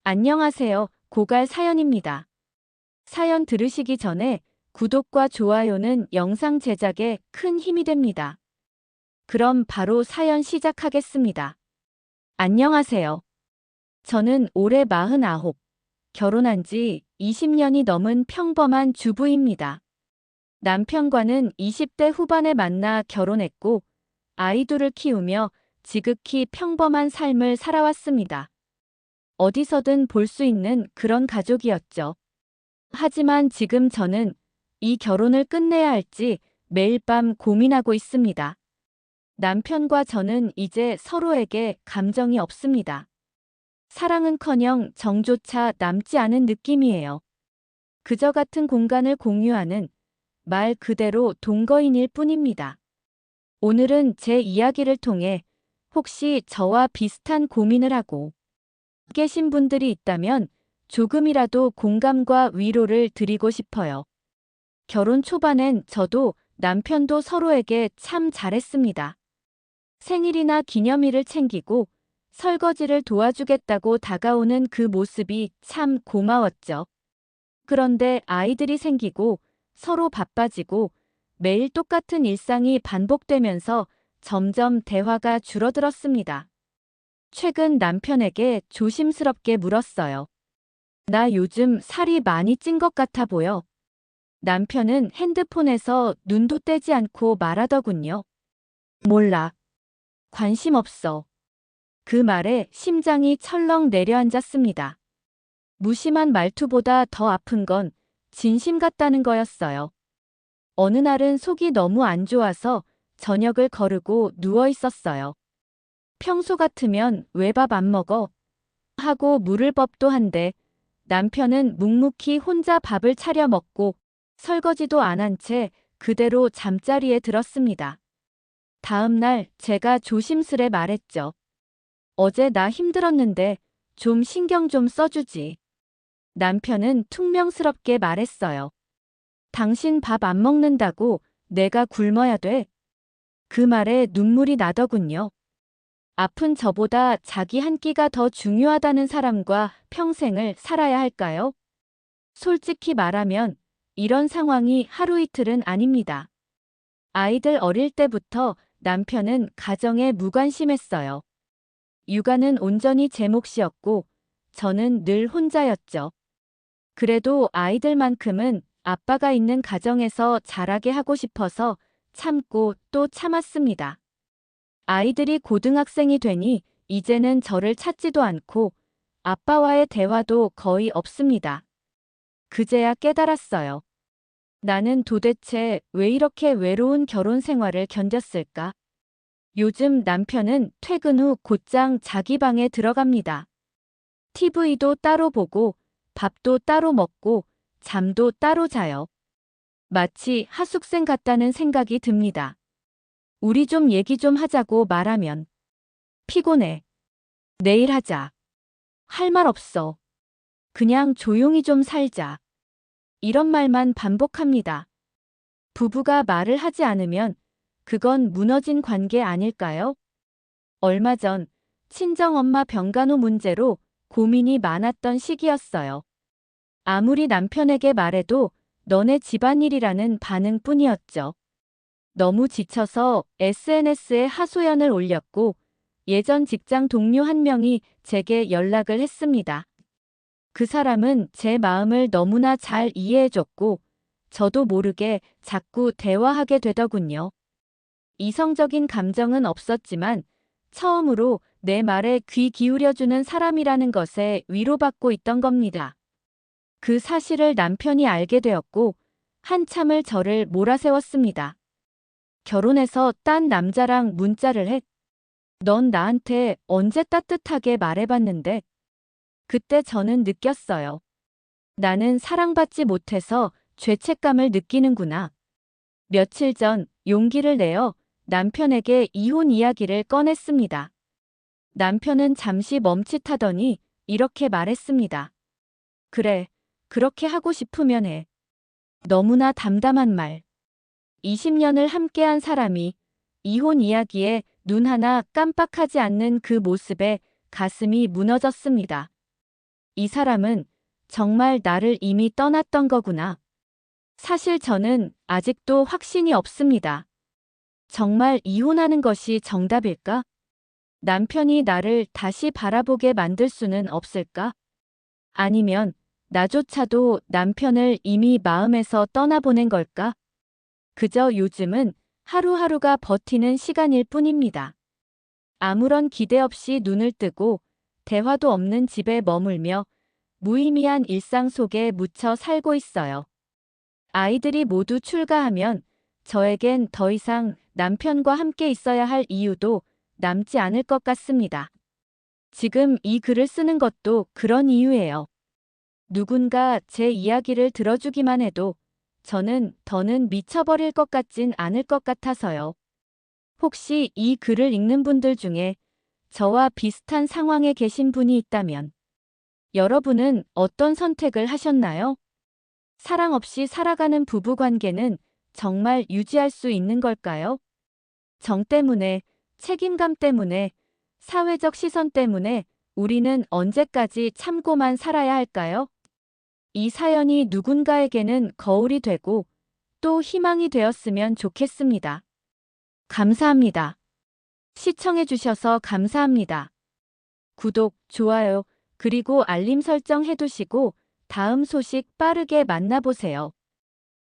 안녕하세요. 고갈 사연입니다. 사연 들으시기 전에 구독과 좋아요는 영상 제작에 큰 힘이 됩니다. 그럼 바로 사연 시작하겠습니다. 안녕하세요. 저는 올해 49, 결혼한 지 20년이 넘은 평범한 주부입니다. 남편과는 20대 후반에 만나 결혼했고, 아이 둘을 키우며 지극히 평범한 삶을 살아왔습니다. 어디서든 볼 수 있는 그런 가족이었죠. 하지만 지금 저는 이 결혼을 끝내야 할지 매일 밤 고민하고 있습니다. 남편과 저는 이제 서로에게 감정이 없습니다. 사랑은커녕 정조차 남지 않은 느낌이에요. 그저 같은 공간을 공유하는 말 그대로 동거인일 뿐입니다. 오늘은 제 이야기를 통해 혹시 저와 비슷한 고민을 하고 계신 분들이 있다면 조금이라도 공감과 위로를 드리고 싶어요. 결혼 초반엔 저도 남편도 서로에게 참 잘했습니다. 생일이나 기념일을 챙기고 설거지를 도와주겠다고 다가오는 그 모습이 참 고마웠죠. 그런데 아이들이 생기고 서로 바빠지고 매일 똑같은 일상이 반복되면서 점점 대화가 줄어들었습니다. 최근 남편에게 조심스럽게 물었어요. 나 요즘 살이 많이 찐 것 같아 보여. 남편은 핸드폰에서 눈도 떼지 않고 말하더군요. 몰라. 관심 없어. 그 말에 심장이 철렁 내려앉았습니다. 무심한 말투보다 더 아픈 건 진심 같다는 거였어요. 어느 날은 속이 너무 안 좋아서 저녁을 거르고 누워 있었어요. 평소 같으면 왜 밥 안 먹어? 하고 물을 법도 한데 남편은 묵묵히 혼자 밥을 차려 먹고 설거지도 안 한 채 그대로 잠자리에 들었습니다. 다음 날 제가 조심스레 말했죠. 어제 나 힘들었는데 좀 신경 좀 써주지. 남편은 퉁명스럽게 말했어요. 당신 밥 안 먹는다고 내가 굶어야 돼? 그 말에 눈물이 나더군요. 아픈 저보다 자기 한 끼가 더 중요하다는 사람과 평생을 살아야 할까요? 솔직히 말하면 이런 상황이 하루 이틀은 아닙니다. 아이들 어릴 때부터 남편은 가정에 무관심했어요. 육아는 온전히 제 몫이었고 저는 늘 혼자였죠. 그래도 아이들만큼은 아빠가 있는 가정에서 자라게 하고 싶어서 참고 또 참았습니다. 아이들이 고등학생이 되니 이제는 저를 찾지도 않고 아빠와의 대화도 거의 없습니다. 그제야 깨달았어요. 나는 도대체 왜 이렇게 외로운 결혼 생활을 견뎠을까? 요즘 남편은 퇴근 후 곧장 자기 방에 들어갑니다. TV도 따로 보고 밥도 따로 먹고 잠도 따로 자요. 마치 하숙생 같다는 생각이 듭니다. 우리 좀 얘기 좀 하자고 말하면 피곤해. 내일 하자. 할 말 없어. 그냥 조용히 좀 살자. 이런 말만 반복합니다. 부부가 말을 하지 않으면 그건 무너진 관계 아닐까요? 얼마 전 친정엄마 병간호 문제로 고민이 많았던 시기였어요. 아무리 남편에게 말해도 너네 집안일이라는 반응뿐이었죠. 너무 지쳐서 SNS에 하소연을 올렸고 예전 직장 동료 한 명이 제게 연락을 했습니다. 그 사람은 제 마음을 너무나 잘 이해해줬고 저도 모르게 자꾸 대화하게 되더군요. 이성적인 감정은 없었지만 처음으로 내 말에 귀 기울여주는 사람이라는 것에 위로받고 있던 겁니다. 그 사실을 남편이 알게 되었고 한참을 저를 몰아세웠습니다. 결혼해서 딴 남자랑 문자를 해. 넌 나한테 언제 따뜻하게 말해봤는데? 그때 저는 느꼈어요. 나는 사랑받지 못해서 죄책감을 느끼는구나. 며칠 전 용기를 내어 남편에게 이혼 이야기를 꺼냈습니다. 남편은 잠시 멈칫하더니 이렇게 말했습니다. 그래, 그렇게 하고 싶으면 해. 너무나 담담한 말. 20년을 함께한 사람이 이혼 이야기에 눈 하나 깜빡하지 않는 그 모습에 가슴이 무너졌습니다. 이 사람은 정말 나를 이미 떠났던 거구나. 사실 저는 아직도 확신이 없습니다. 정말 이혼하는 것이 정답일까? 남편이 나를 다시 바라보게 만들 수는 없을까? 아니면 나조차도 남편을 이미 마음에서 떠나보낸 걸까? 그저 요즘은 하루하루가 버티는 시간일 뿐입니다. 아무런 기대 없이 눈을 뜨고 대화도 없는 집에 머물며 무의미한 일상 속에 묻혀 살고 있어요. 아이들이 모두 출가하면 저에겐 더 이상 남편과 함께 있어야 할 이유도 남지 않을 것 같습니다. 지금 이 글을 쓰는 것도 그런 이유예요. 누군가 제 이야기를 들어주기만 해도 저는 더는 미쳐버릴 것 같진 않을 것 같아서요. 혹시 이 글을 읽는 분들 중에 저와 비슷한 상황에 계신 분이 있다면 여러분은 어떤 선택을 하셨나요? 사랑 없이 살아가는 부부 관계는 정말 유지할 수 있는 걸까요? 정 때문에, 책임감 때문에, 사회적 시선 때문에 우리는 언제까지 참고만 살아야 할까요? 이 사연이 누군가에게는 거울이 되고 또 희망이 되었으면 좋겠습니다. 감사합니다. 시청해주셔서 감사합니다. 구독, 좋아요, 그리고 알림 설정 해두시고 다음 소식 빠르게 만나보세요.